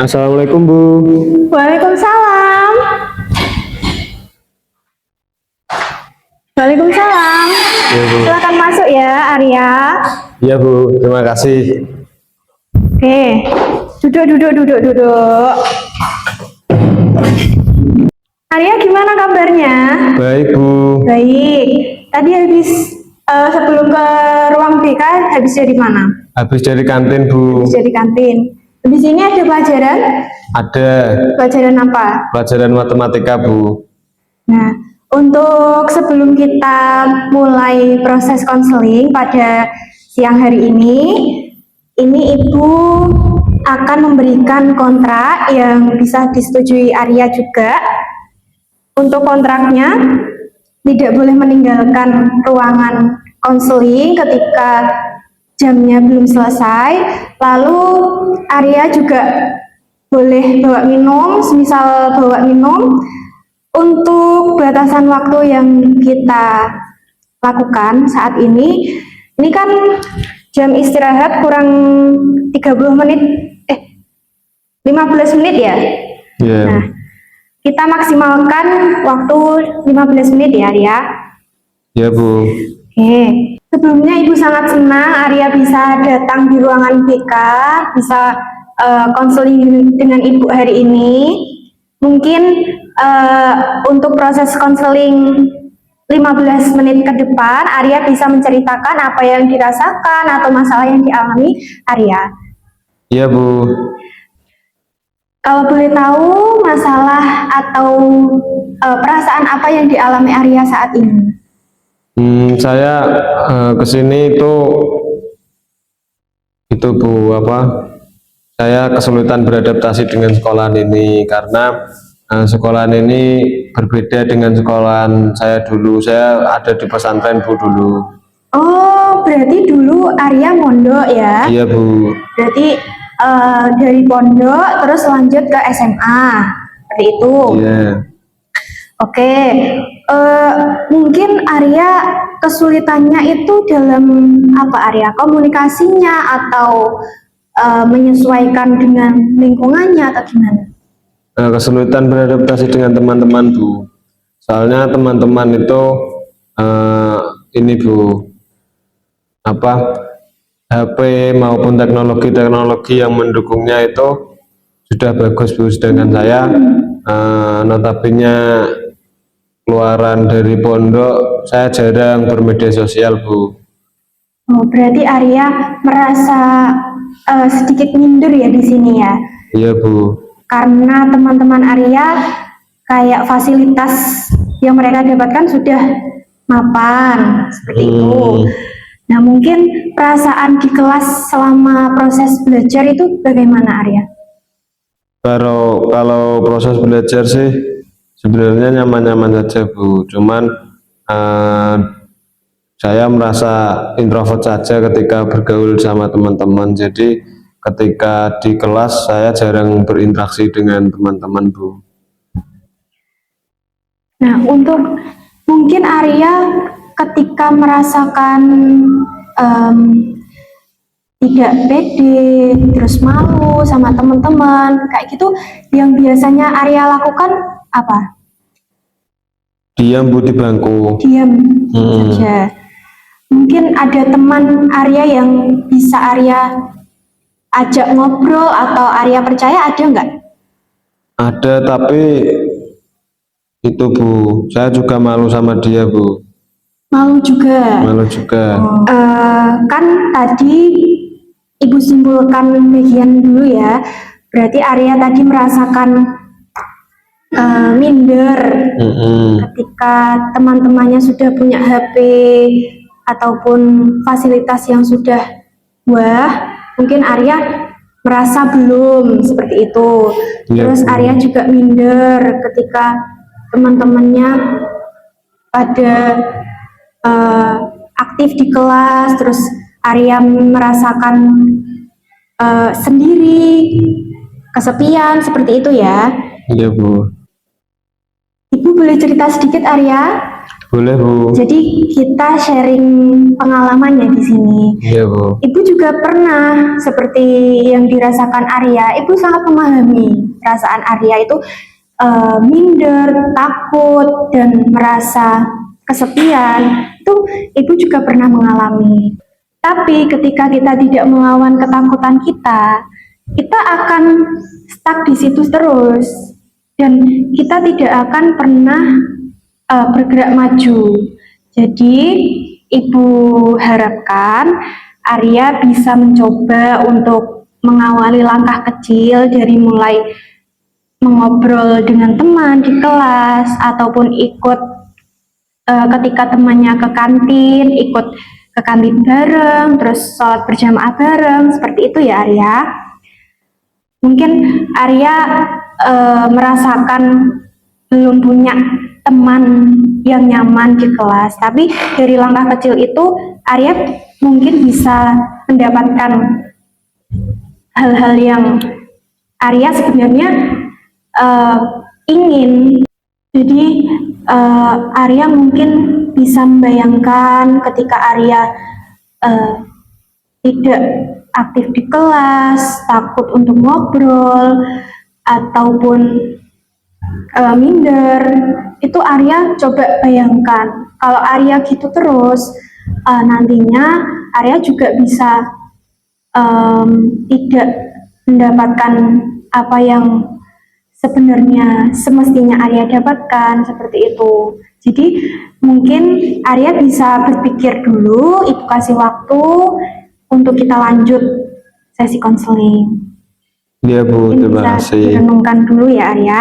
Assalamualaikum Bu. Waalaikumsalam. Waalaikumsalam. Ya Bu. Silakan masuk ya, Arya. Iya Bu, terima kasih. Oke, duduk. Arya, gimana kabarnya? Baik Bu. Baik. Tadi habis sebelum ke ruang BK, habis dari mana? Habis dari kantin Bu. Habis dari kantin. Habis ini ada pelajaran? Ada Pelajaran apa? pelajaran matematika Bu. Nah, untuk sebelum kita mulai proses konseling pada siang hari ini Ibu akan memberikan kontrak yang bisa disetujui Arya juga. Untuk kontraknya, tidak boleh meninggalkan ruangan konseling ketika jamnya belum selesai. Lalu Arya juga boleh bawa minum, semisal bawa minum. Untuk batasan waktu yang kita lakukan saat ini kan jam istirahat kurang 30 menit, 15 menit ya. Iya. Nah, kita maksimalkan waktu 15 menit ya, Arya. Iya Bu. Oke. Sebelumnya Ibu sangat senang Arya bisa datang di ruangan BK, bisa konseling dengan Ibu hari ini. Mungkin untuk proses konseling 15 menit ke depan, Arya bisa menceritakan apa yang dirasakan atau masalah yang dialami Arya. Iya Bu. Kalau boleh tahu masalah atau perasaan apa yang dialami Arya saat ini? Saya kesini itu Bu apa? Saya kesulitan beradaptasi dengan sekolahan ini karena sekolahan ini berbeda dengan sekolahan saya dulu. Saya ada di pesantren Bu dulu. Oh, berarti dulu Arya mondok ya? Iya Bu. Berarti dari pondok terus lanjut ke SMA, seperti itu. Iya. Oke, mungkin Arya kesulitannya itu dalam apa Arya? Komunikasinya atau menyesuaikan dengan lingkungannya atau gimana? Kesulitan beradaptasi dengan teman-teman Bu. Soalnya teman-teman itu ini Bu, apa HP maupun teknologi yang mendukungnya itu sudah bagus Bu. Sedangkan saya notabene keluaran dari pondok, saya jarang bermedia sosial Bu. Oh, berarti Arya merasa sedikit minder ya di sini ya? Iya Bu. Karena teman-teman Arya kayak fasilitas yang mereka dapatkan sudah mapan seperti itu. Nah, mungkin perasaan di kelas selama proses belajar itu bagaimana Arya? Kalau proses belajar sih sebenarnya nyaman-nyaman saja Bu. Cuman saya merasa introvert saja ketika bergaul sama teman-teman. Jadi ketika di kelas saya jarang berinteraksi dengan teman-teman Bu. Nah, untuk mungkin Arya ketika merasakan tidak pede, terus malu sama teman-teman, kayak gitu, yang biasanya Arya lakukan apa? Diam Bu di bangku. Diam saja. Mungkin ada teman Arya yang bisa Arya ajak ngobrol atau Arya percaya, ada nggak? Ada, tapi itu Bu, saya juga malu sama dia Bu. Malu juga. Malu juga. Kan tadi Ibu simpulkan bagian dulu ya. Berarti Arya tadi merasakan minder ketika teman-temannya sudah punya HP ataupun fasilitas yang sudah wah, mungkin Arya merasa belum seperti itu. Terus Arya juga minder ketika teman-temannya pada aktif di kelas, terus Arya merasakan sendiri, kesepian seperti itu ya. Iya Bu. Ibu boleh cerita sedikit Arya? Boleh Bu. Jadi kita sharing pengalamannya di sini. Iya Bu. Ibu juga pernah seperti yang dirasakan Arya. Ibu sangat memahami perasaan Arya itu minder, takut, dan merasa kesepian. Itu ibu juga pernah mengalami. Tapi ketika kita tidak melawan ketakutan kita akan stuck di situ terus. Dan kita tidak akan pernah bergerak maju. Jadi, ibu harapkan Arya bisa mencoba untuk mengawali langkah kecil dari mulai mengobrol dengan teman di kelas ataupun ikut ketika temannya ke kantin, ikut ke kantin bareng, terus sholat berjamaah bareng, seperti itu ya Arya. Mungkin Arya merasakan belum punya teman yang nyaman di kelas, tapi dari langkah kecil itu Arya mungkin bisa mendapatkan hal-hal yang Arya sebenarnya ingin. Jadi Arya mungkin bisa membayangkan ketika Arya tidak aktif di kelas, takut untuk ngobrol, ataupun minder, itu Arya coba bayangkan kalau Arya gitu terus, nantinya Arya juga bisa tidak mendapatkan apa yang sebenarnya semestinya Arya dapatkan, seperti itu. Jadi mungkin Arya bisa berpikir dulu, ibu kasih waktu untuk kita lanjut sesi konseling. Iya Bu, Mungkin terima bisa kasih. direnungkan dulu ya Arya.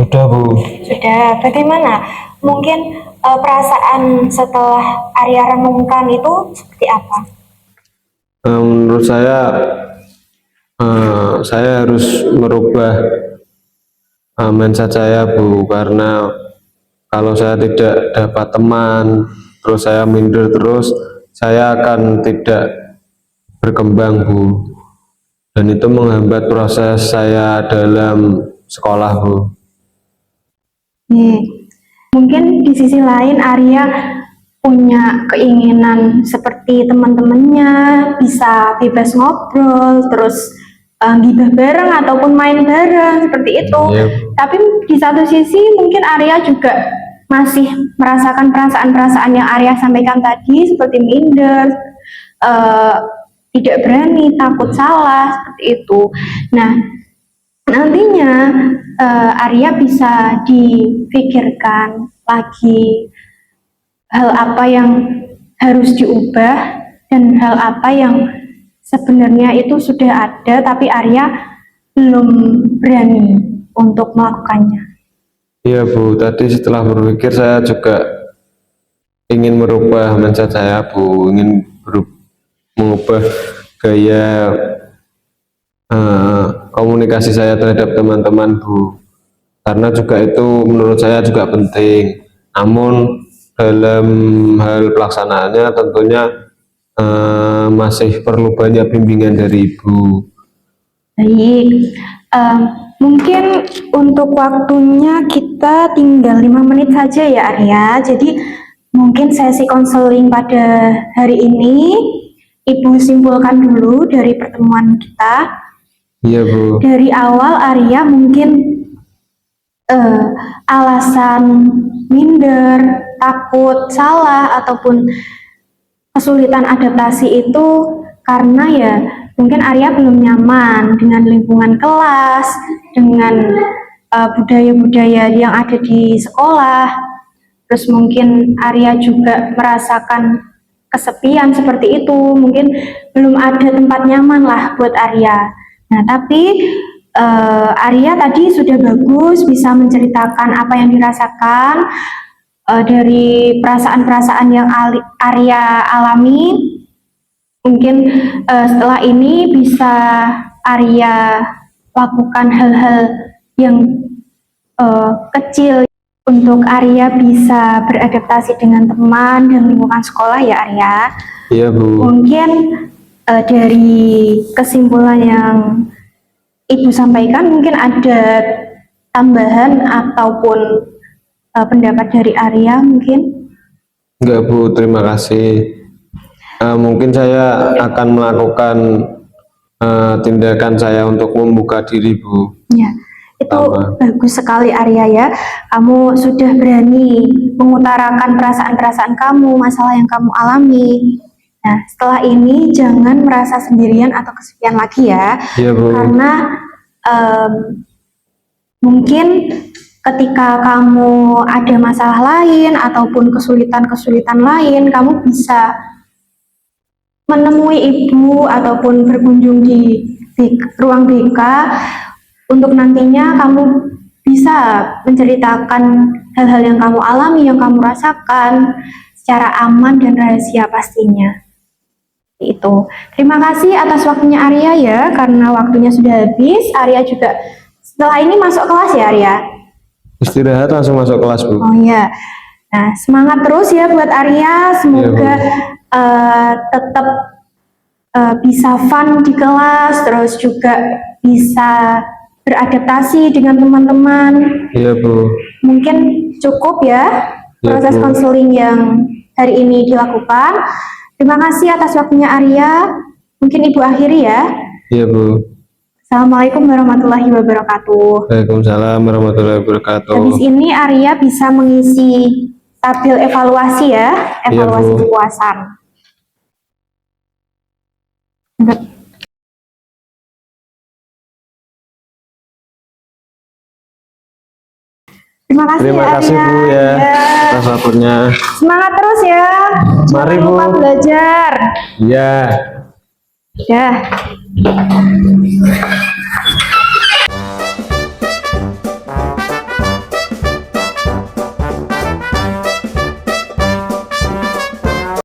Sudah Bu. Sudah, bagaimana? Mungkin perasaan setelah Arya renungkan itu seperti apa? Menurut saya harus merubah mindset saya Bu, karena kalau saya tidak dapat teman, terus saya minder terus, saya akan tidak berkembang Bu, dan itu menghambat proses saya dalam sekolah Bu. Mungkin di sisi lain Arya punya keinginan seperti teman-temannya, bisa bebas ngobrol, terus gibah bareng ataupun main bareng seperti itu. Iya. Tapi di satu sisi mungkin Arya juga masih merasakan perasaan-perasaan yang Arya sampaikan tadi, seperti minder, tidak berani, takut salah, seperti itu. Nah, nantinya Arya bisa dipikirkan lagi hal apa yang harus diubah dan hal apa yang sebenarnya itu sudah ada tapi Arya belum berani untuk melakukannya. Iya Bu, tadi setelah berpikir saya juga ingin merubah mindset saya Bu, ingin mengubah gaya komunikasi saya terhadap teman-teman Bu, karena juga itu menurut saya juga penting. Namun dalam hal pelaksanaannya tentunya masih perlu banyak bimbingan dari Ibu. Baik, mungkin untuk waktunya kita tinggal 5 menit saja ya Arya. Jadi mungkin sesi konseling pada hari ini Ibu simpulkan dulu dari pertemuan kita. Iya Bu. Dari awal Arya mungkin alasan minder, takut salah ataupun kesulitan adaptasi itu karena ya mungkin Arya belum nyaman dengan lingkungan kelas, dengan budaya-budaya yang ada di sekolah. Terus mungkin Arya juga merasakan kesepian seperti itu, mungkin belum ada tempat nyaman lah buat Arya. Nah, tapi Arya tadi sudah bagus bisa menceritakan apa yang dirasakan dari perasaan-perasaan yang Arya alami. Mungkin setelah ini bisa Arya lakukan hal-hal yang kecil untuk Arya bisa beradaptasi dengan teman dan lingkungan sekolah ya Arya. Iya Bu. Mungkin dari kesimpulan yang Ibu sampaikan mungkin ada tambahan ataupun pendapat dari Arya mungkin? Enggak Bu, terima kasih. Mungkin saya akan melakukan tindakan saya untuk membuka diri Bu. Ya, itu bagus sekali Arya ya. Kamu sudah berani mengutarakan perasaan-perasaan kamu, masalah yang kamu alami. Nah, setelah ini jangan merasa sendirian atau kesepian lagi ya. Iya Bu. Karena mungkin ketika kamu ada masalah lain ataupun kesulitan-kesulitan lain, kamu bisa menemui ibu ataupun berkunjung di ruang BK untuk nantinya kamu bisa menceritakan hal-hal yang kamu alami, yang kamu rasakan secara aman dan rahasia pastinya. Itu. Terima kasih atas waktunya Arya ya, karena waktunya sudah habis. Arya juga setelah ini masuk kelas ya Arya? Istirahat langsung masuk kelas Bu. Oh iya. Nah, semangat terus ya buat Arya. Semoga tetap bisa fun di kelas, terus juga bisa beradaptasi dengan teman-teman. Iya Bu. Mungkin cukup ya proses konseling yang hari ini dilakukan. Terima kasih atas waktunya Arya. Mungkin Ibu akhiri ya. Iya Bu. Assalamualaikum warahmatullahi wabarakatuh. Waalaikumsalam warahmatullahi wabarakatuh. Habis ini Arya bisa mengisi tabel evaluasi ya, evaluasi Iya, Bu. kepuasan. Terima kasih, Terima kasih Arya. Bu ya atas waktunya. Semangat terus ya. Mari, Jangan lupa Bu. belajar. Iya. Ya.